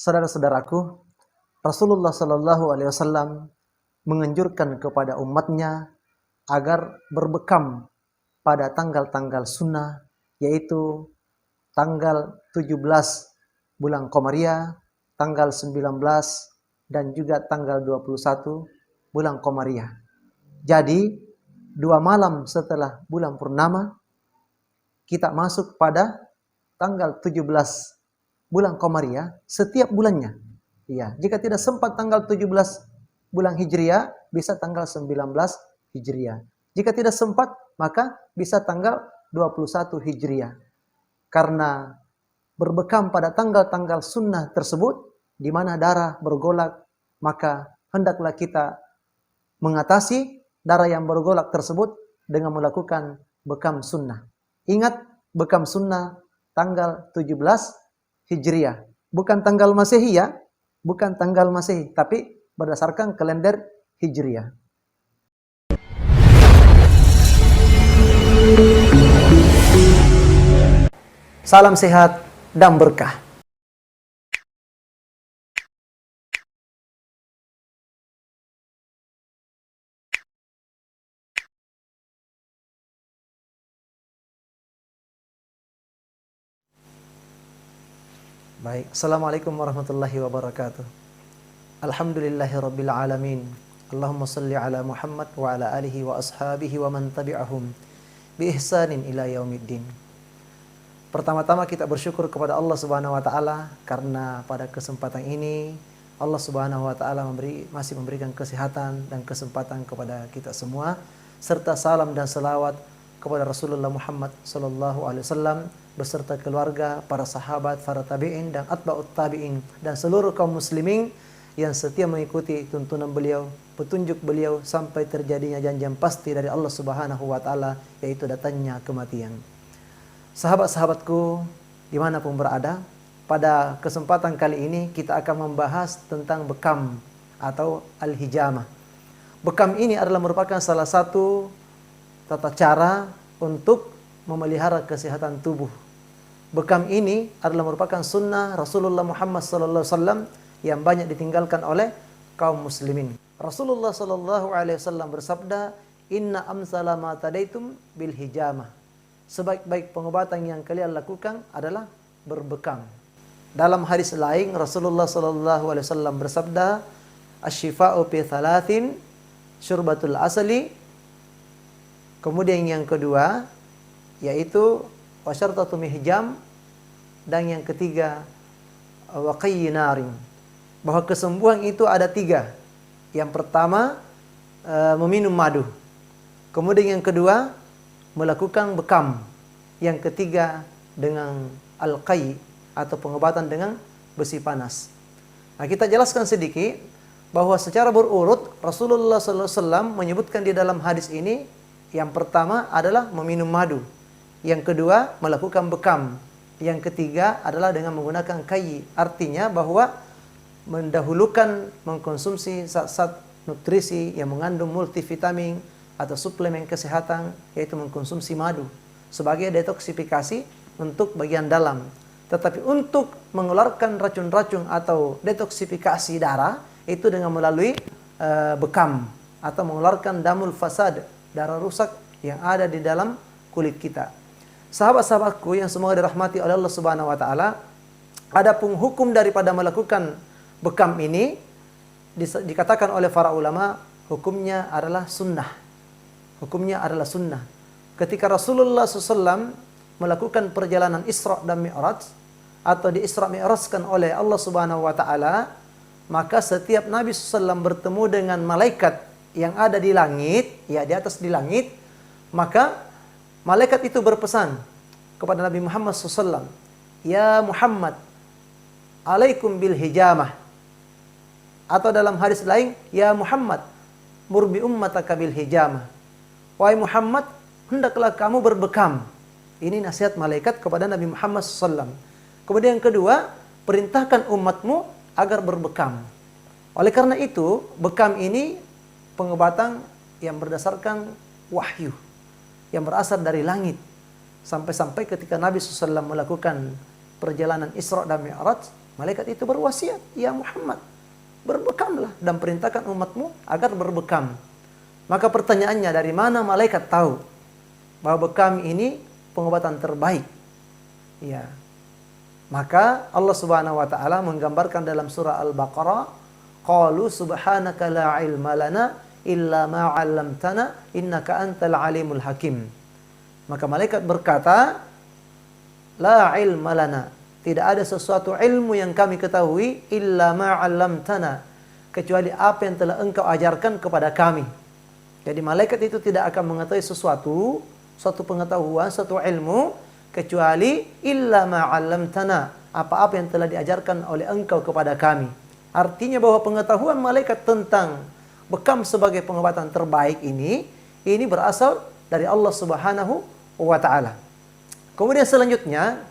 Saudara-saudaraku, Rasulullah Shallallahu Alaihi Wasallam menganjurkan kepada umatnya agar berbekam pada tanggal-tanggal sunnah, yaitu tanggal 17 bulan Qamariah, tanggal 19, dan juga tanggal 21 bulan Qamariah. Jadi, 2 malam setelah bulan purnama, kita masuk pada tanggal 17 bulan Qamariah setiap bulannya. Iya, jika tidak sempat tanggal 17 bulan Hijriah, bisa tanggal 19 Hijriah. Jika tidak sempat, maka bisa tanggal 21 Hijriah. Karena berbekam pada tanggal-tanggal sunnah tersebut, di mana darah bergolak, maka hendaklah kita mengatasi darah yang bergolak tersebut dengan melakukan bekam sunnah. Ingat, bekam sunnah tanggal 17 Hijriah. Bukan tanggal Masehi ya, bukan tanggal Masehi, tapi berdasarkan kalender Hijriah. Salam sehat dan berkah. Baik, Assalamualaikum warahmatullahi wabarakatuh. Alhamdulillahirabbil alamin. Allahumma salli ala Muhammad wa ala alihi wa ashabihi wa man tabi'ahum bi ihsanin ila yaumiddin. Pertama-tama kita bersyukur kepada Allah Subhanahu wa taala karena pada kesempatan ini Allah Subhanahu wa taala masih memberikan kesehatan dan kesempatan kepada kita semua, serta salam dan selawat kepada Rasulullah Muhammad sallallahu alaihi wasallam beserta keluarga, para sahabat, para tabi'in dan atba'ut tabi'in dan seluruh kaum muslimin yang setia mengikuti tuntunan beliau, petunjuk beliau sampai terjadinya janjian pasti dari Allah Subhanahu wa taala, yaitu datangnya kematian. Sahabat-sahabatku dimanapun berada, pada kesempatan kali ini kita akan membahas tentang bekam atau al-hijamah. Bekam ini adalah merupakan salah satu tata cara untuk memelihara kesehatan tubuh. Bekam ini adalah merupakan sunnah Rasulullah Muhammad SAW yang banyak ditinggalkan oleh kaum muslimin. Rasulullah SAW bersabda, "Inna amsala ma tadaitum bil hijamah." Sebaik-baik pengobatan yang kalian lakukan adalah berbekam. Dalam hadis lain Rasulullah SAW bersabda, "Asy-syifa'u fi thalathin, syurbatul asali." Kemudian yang kedua yaitu wasyartatu mihjam, dan yang ketiga waqayyi narin. Bahwa kesembuhan itu ada 3. Yang pertama meminum madu. Kemudian yang kedua melakukan bekam. Yang ketiga dengan al-qayy atau pengobatan dengan besi panas. Nah, kita jelaskan sedikit bahwa secara berurut Rasulullah SAW menyebutkan di dalam hadis ini, yang pertama adalah meminum madu, yang kedua melakukan bekam, yang ketiga adalah dengan menggunakan qayy. Artinya bahwa mendahulukan mengkonsumsi zat-zat nutrisi yang mengandung multivitamin atau suplemen kesehatan, yaitu mengkonsumsi madu sebagai detoksifikasi untuk bagian dalam. Tetapi untuk mengeluarkan racun-racun atau detoksifikasi darah itu dengan melalui bekam atau mengeluarkan damul fasad, darah rusak yang ada di dalam kulit kita. Sahabat-sahabatku yang semoga dirahmati oleh Allah Subhanahu wa taala, adapun hukum daripada melakukan bekam ini dikatakan oleh para ulama, hukumnya adalah sunnah. Hukumnya adalah sunnah. Ketika Rasulullah SAW melakukan perjalanan Isra dan Mi'raj atau di Isra Mi'rajkan oleh Allah Subhanahu wa taala, maka setiap Nabi SAW bertemu dengan malaikat yang ada di langit, ya di atas di langit, maka malaikat itu berpesan kepada Nabi Muhammad SAW, "Ya Muhammad, alaikum bil hijamah." Atau dalam hadis lain, "Ya Muhammad, murbi ummataka bil hijamah." Wahai Muhammad, hendaklah kamu berbekam. Ini nasihat malaikat kepada Nabi Muhammad SAW. Kemudian yang kedua, perintahkan umatmu agar berbekam. Oleh karena itu, bekam ini pengobatan yang berdasarkan wahyu, yang berasal dari langit. Sampai-sampai ketika Nabi SAW melakukan perjalanan Isra dan Mi'raj, Malaikat itu berwasiat, ya Muhammad, berbekamlah dan perintahkan umatmu agar berbekam. Maka pertanyaannya, dari mana malaikat tahu bahwa bekam ini pengobatan terbaik? Ya. Maka Allah Subhanahu wa taala menggambarkan dalam surah Al-Baqarah, qalu subhanaka la ilma lana illa ma 'allamtana innaka antal alimul hakim. Maka malaikat berkata, la ilma lana, tidak ada sesuatu ilmu yang kami ketahui illa ma 'allamtana, kecuali apa yang telah engkau ajarkan kepada kami. Jadi malaikat itu tidak akan mengetahui sesuatu, suatu pengetahuan, suatu ilmu, kecuali illa ma 'allamtana, apa-apa yang telah diajarkan oleh engkau kepada kami. Artinya bahwa pengetahuan malaikat tentang bekam sebagai pengobatan terbaik ini berasal dari Allah Subhanahu wa taala. Kemudian selanjutnya,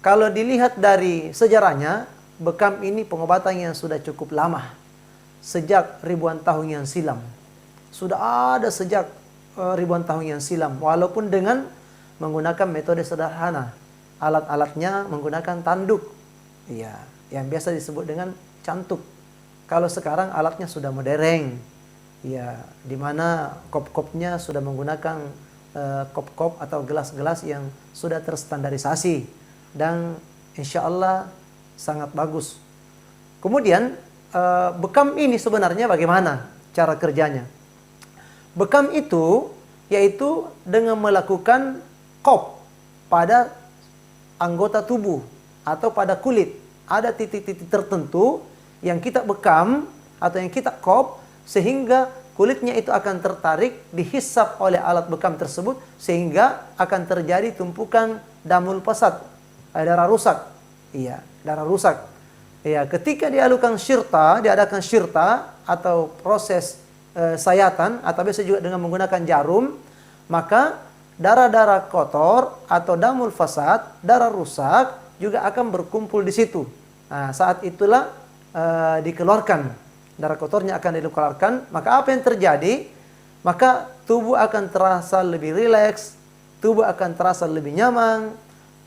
kalau dilihat dari sejarahnya, bekam ini pengobatan yang sudah cukup lama. Sejak ribuan tahun yang silam. Sudah ada sejak ribuan tahun yang silam, walaupun dengan menggunakan metode sederhana. Alat-alatnya menggunakan tanduk, ya, yang biasa disebut dengan cantuk. Kalau sekarang alatnya sudah modern, ya, di mana kop-kopnya sudah menggunakan kop-kop atau gelas-gelas yang sudah terstandarisasi dan insya Allah sangat bagus. Kemudian bekam ini sebenarnya bagaimana cara kerjanya? Bekam itu yaitu dengan melakukan kop pada anggota tubuh atau pada kulit. Ada titik-titik tertentu yang kita bekam atau yang kita kop, sehingga kulitnya itu akan tertarik, dihisap oleh alat bekam tersebut, sehingga akan terjadi tumpukan damul fasad, darah rusak. Iya, darah rusak. Iya, ketika diadakan syirta atau proses sayatan, atau biasa juga dengan menggunakan jarum, maka darah-darah kotor atau damul fasad, darah rusak juga akan berkumpul di situ. Nah, saat itulah dikeluarkan, darah kotornya akan dikeluarkan. Maka apa yang terjadi? Maka tubuh akan terasa lebih rileks, tubuh akan terasa lebih nyaman,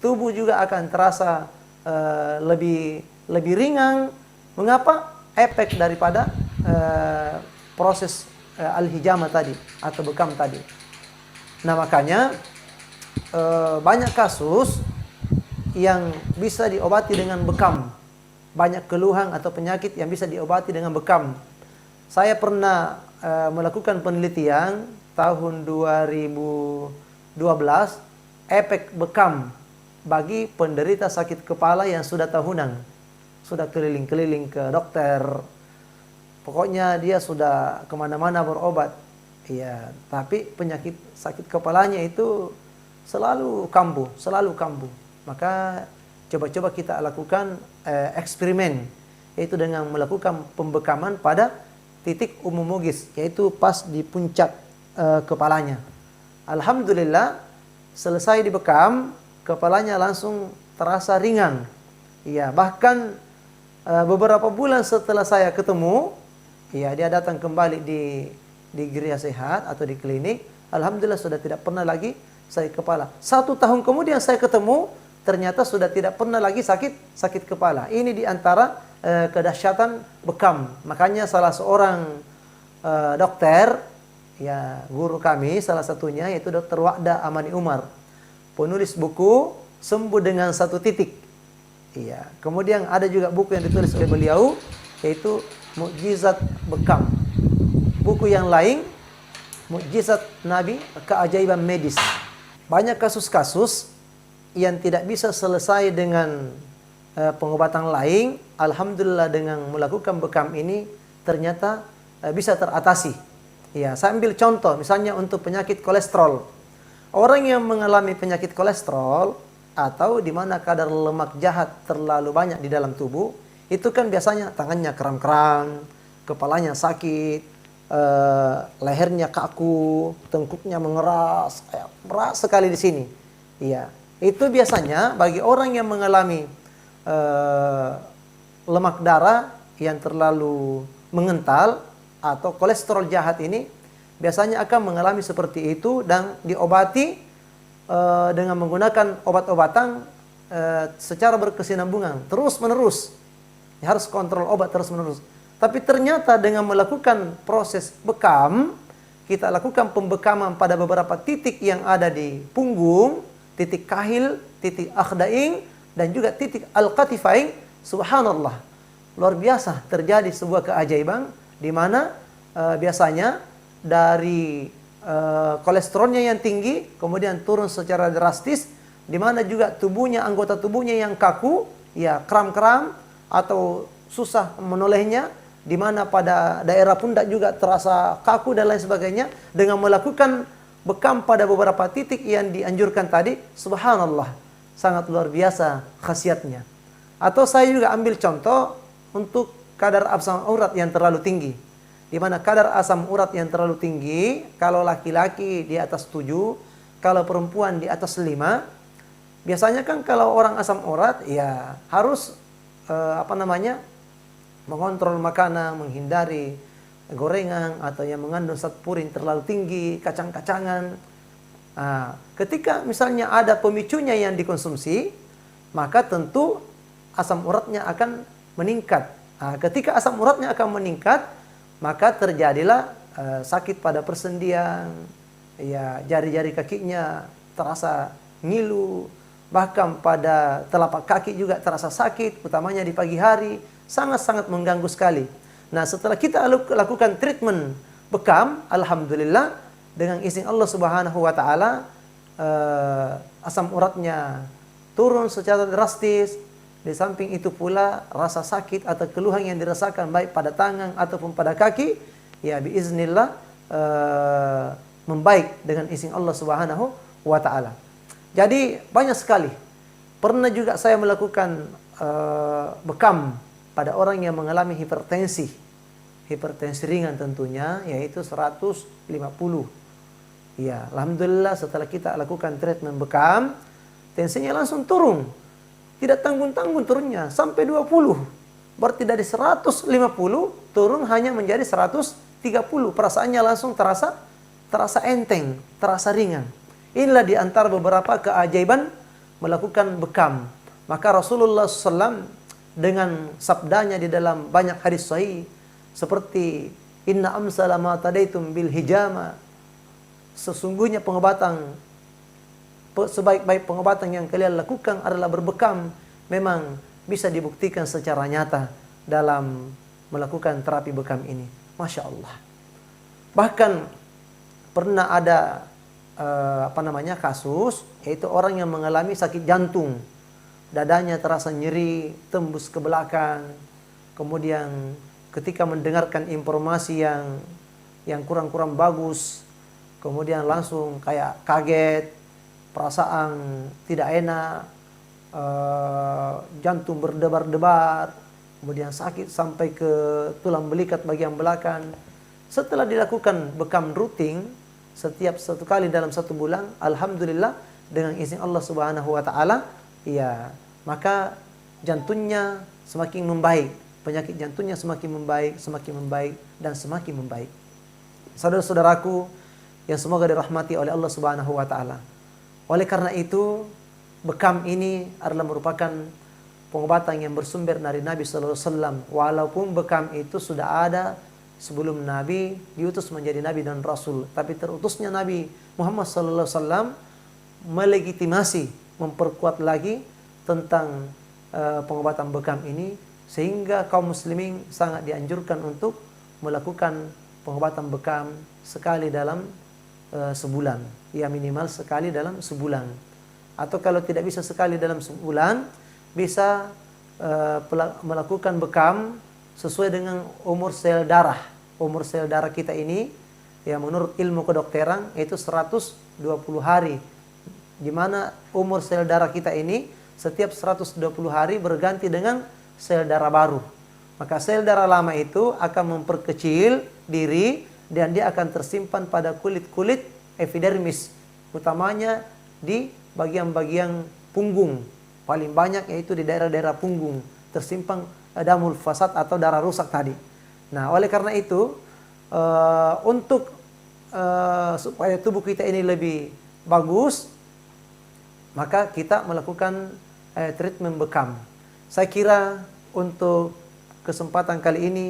tubuh juga akan terasa lebih ringan. Mengapa? Efek daripada proses al-hijamah tadi atau bekam tadi. Nah, makanya banyak kasus yang bisa diobati dengan bekam. Banyak keluhan atau penyakit yang bisa diobati dengan bekam. Saya pernah melakukan penelitian tahun 2012, efek bekam bagi penderita sakit kepala yang sudah tahunan. Sudah keliling-keliling ke dokter. Pokoknya dia sudah kemana-mana berobat. Iya, tapi penyakit sakit kepalanya itu selalu kambuh. Maka coba-coba kita lakukan eksperimen, yaitu dengan melakukan pembekaman pada titik umumugis, yaitu pas di puncak kepalanya. Alhamdulillah, selesai dibekam, kepalanya langsung terasa ringan. Iya, bahkan beberapa bulan setelah saya ketemu, ya, dia datang kembali di Geria Sehat atau di klinik. Alhamdulillah sudah tidak pernah lagi sakit kepala. 1 tahun kemudian saya ketemu, ternyata sudah tidak pernah lagi sakit kepala. Ini diantara kedahsyatan bekam. Makanya salah seorang dokter, ya, guru kami salah satunya, yaitu Dr. Wa'da Amani Umar, penulis buku Sembuh dengan Satu Titik. Iya. Kemudian ada juga buku yang ditulis oleh beliau, yaitu Mukjizat Bekam. Buku yang lain, Mukjizat Nabi, Keajaiban Medis. Banyak kasus-kasus yang tidak bisa selesai dengan pengobatan lain. Alhamdulillah dengan melakukan bekam ini ternyata bisa teratasi. Ya, saya ambil contoh misalnya untuk penyakit kolesterol. Orang yang mengalami penyakit kolesterol atau di mana kadar lemak jahat terlalu banyak di dalam tubuh, itu kan biasanya tangannya kram-kram, kepalanya sakit, lehernya kaku, tengkuknya mengeras, berat sekali di sini. Iya, itu biasanya bagi orang yang mengalami lemak darah yang terlalu mengental atau kolesterol jahat ini, biasanya akan mengalami seperti itu dan diobati dengan menggunakan obat-obatan secara berkesinambungan, terus menerus. Harus kontrol obat terus menerus. Tapi ternyata dengan melakukan proses bekam, kita lakukan pembekaman pada beberapa titik yang ada di punggung, titik kahil, titik akhdaing, dan juga titik al-qatifain. Subhanallah, luar biasa terjadi sebuah keajaiban di mana biasanya dari kolesterolnya yang tinggi kemudian turun secara drastis, di mana juga tubuhnya, anggota tubuhnya yang kaku, ya kram-kram atau susah menolehnya, di mana pada daerah pundak juga terasa kaku dan lain sebagainya. Dengan melakukan bekam pada beberapa titik yang dianjurkan tadi, subhanallah, sangat luar biasa khasiatnya. Atau saya juga ambil contoh untuk kadar asam urat yang terlalu tinggi, di mana kadar asam urat yang terlalu tinggi, kalau laki-laki di atas 7, kalau perempuan di atas 5, biasanya kan kalau orang asam urat ya harus mengontrol makanan, menghindari gorengan atau yang mengandung zat purin terlalu tinggi, kacang-kacangan. Ketika misalnya ada pemicunya yang dikonsumsi, maka tentu asam uratnya akan meningkat. Ketika asam uratnya akan meningkat, maka terjadilah sakit pada persendian, ya jari-jari kakinya terasa ngilu, bahkan pada telapak kaki juga terasa sakit, utamanya di pagi hari, sangat-sangat mengganggu sekali. Nah, setelah kita lakukan treatment bekam, alhamdulillah dengan izin Allah Subhanahu wa taala, asam uratnya turun secara drastis. Di samping itu pula rasa sakit atau keluhan yang dirasakan baik pada tangan ataupun pada kaki, ya biiznillah membaik dengan izin Allah Subhanahu wa taala. Jadi banyak sekali. Pernah juga saya melakukan bekam pada orang yang mengalami hipertensi ringan tentunya, yaitu 150. Ya, alhamdulillah setelah kita lakukan treatment bekam, tensinya langsung turun. Tidak tanggung-tanggung turunnya sampai 20. Berarti dari 150 turun hanya menjadi 130. Perasaannya langsung terasa enteng, terasa ringan. Inilah di antara beberapa keajaiban melakukan bekam. Maka Rasulullah SAW dengan sabdanya di dalam banyak hadis sahih seperti inna amsala ma tadaitum bil hijama, sesungguhnya sebaik-baik pengobatan yang kalian lakukan adalah berbekam. Memang bisa dibuktikan secara nyata dalam melakukan terapi bekam ini. Masya Allah. Bahkan pernah ada kasus, yaitu orang yang mengalami sakit jantung, dadanya terasa nyeri, tembus ke belakang. Kemudian ketika mendengarkan informasi yang kurang-kurang bagus, kemudian langsung kayak kaget, perasaan tidak enak, jantung berdebar-debar, kemudian sakit sampai ke tulang belikat bagian belakang. Setelah dilakukan bekam rutin setiap 1 kali dalam 1 bulan, alhamdulillah dengan izin Allah Subhanahu wa taala, ya, maka jantungnya semakin membaik, penyakit jantungnya semakin membaik dan semakin membaik. Saudara-saudaraku yang semoga dirahmati oleh Allah Subhanahu wa taala. Oleh karena itu, bekam ini adalah merupakan pengobatan yang bersumber dari Nabi sallallahu alaihi wasallam. Walaupun bekam itu sudah ada sebelum Nabi diutus menjadi Nabi dan Rasul, tapi terutusnya Nabi Muhammad sallallahu alaihi wasallam melegitimasi, memperkuat lagi tentang pengobatan bekam ini, sehingga kaum muslimin sangat dianjurkan untuk melakukan pengobatan bekam sekali dalam sebulan, ya minimal sekali dalam sebulan. Atau kalau tidak bisa sekali dalam sebulan, bisa melakukan bekam sesuai dengan umur sel darah. Umur sel darah kita ini, ya menurut ilmu kedokteran, itu 120 hari. Di mana umur sel darah kita ini setiap 120 hari berganti dengan sel darah baru. Maka sel darah lama itu akan memperkecil diri dan dia akan tersimpan pada kulit-kulit epidermis, utamanya di bagian-bagian punggung. Paling banyak yaitu di daerah-daerah punggung tersimpan damul fasad atau darah rusak tadi. Nah, oleh karena itu untuk supaya tubuh kita ini lebih bagus, maka kita melakukan treatment bekam. Saya kira untuk kesempatan kali ini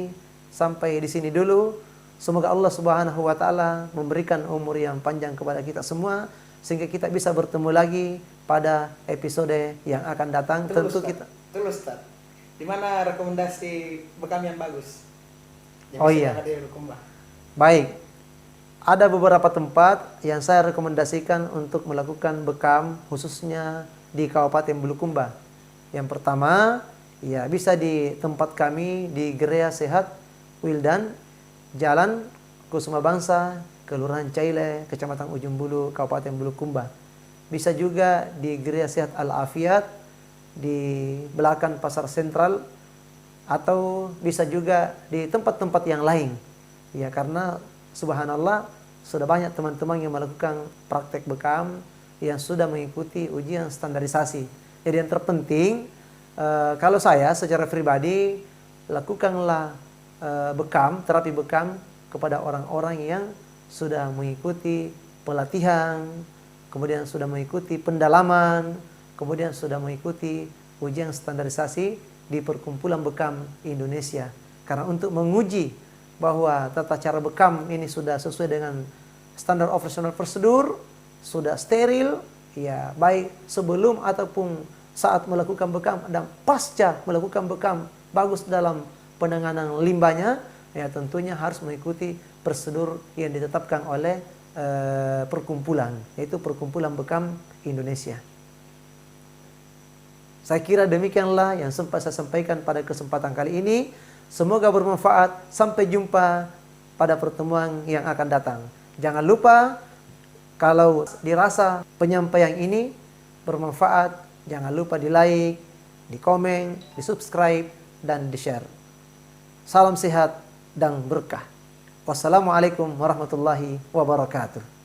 sampai di sini dulu. Semoga Allah Subhanahu wa taala memberikan umur yang panjang kepada kita semua sehingga kita bisa bertemu lagi pada episode yang akan datang. Tentu kita. Terus, Ustaz. Di mana rekomendasi bekam yang bagus? Yang Oh iya. Baik. Ada beberapa tempat yang saya rekomendasikan untuk melakukan bekam khususnya di Kabupaten Bulukumba. Yang pertama, ya bisa di tempat kami di Gerea Sehat Wildan, Jalan Kusuma Bangsa, Kelurahan Caile, Kecamatan Ujung Bulu, Kabupaten Bulukumba. Bisa juga di Gerea Sehat Al-Afiat di belakang Pasar Sentral, atau bisa juga di tempat-tempat yang lain. Ya, karena subhanallah sudah banyak teman-teman yang melakukan praktek bekam yang sudah mengikuti ujian standarisasi. Jadi yang terpenting, kalau saya secara pribadi lakukanlah terapi bekam kepada orang-orang yang sudah mengikuti pelatihan, kemudian sudah mengikuti pendalaman, kemudian sudah mengikuti ujian standarisasi di Perkumpulan Bekam Indonesia. Karena untuk menguji bahwa tata cara bekam ini sudah sesuai dengan standar operasional prosedur, sudah steril, ya baik sebelum ataupun saat melakukan bekam dan pasca melakukan bekam bagus dalam penanganan limbahnya, ya tentunya harus mengikuti prosedur yang ditetapkan oleh perkumpulan, yaitu Perkumpulan Bekam Indonesia. Saya kira demikianlah yang sempat saya sampaikan pada kesempatan kali ini. Semoga bermanfaat. Sampai jumpa pada pertemuan yang akan datang. Jangan lupa, kalau dirasa penyampaian ini bermanfaat, jangan lupa di like, di komen, di subscribe, dan di share. Salam sehat dan berkah. Wassalamualaikum warahmatullahi wabarakatuh.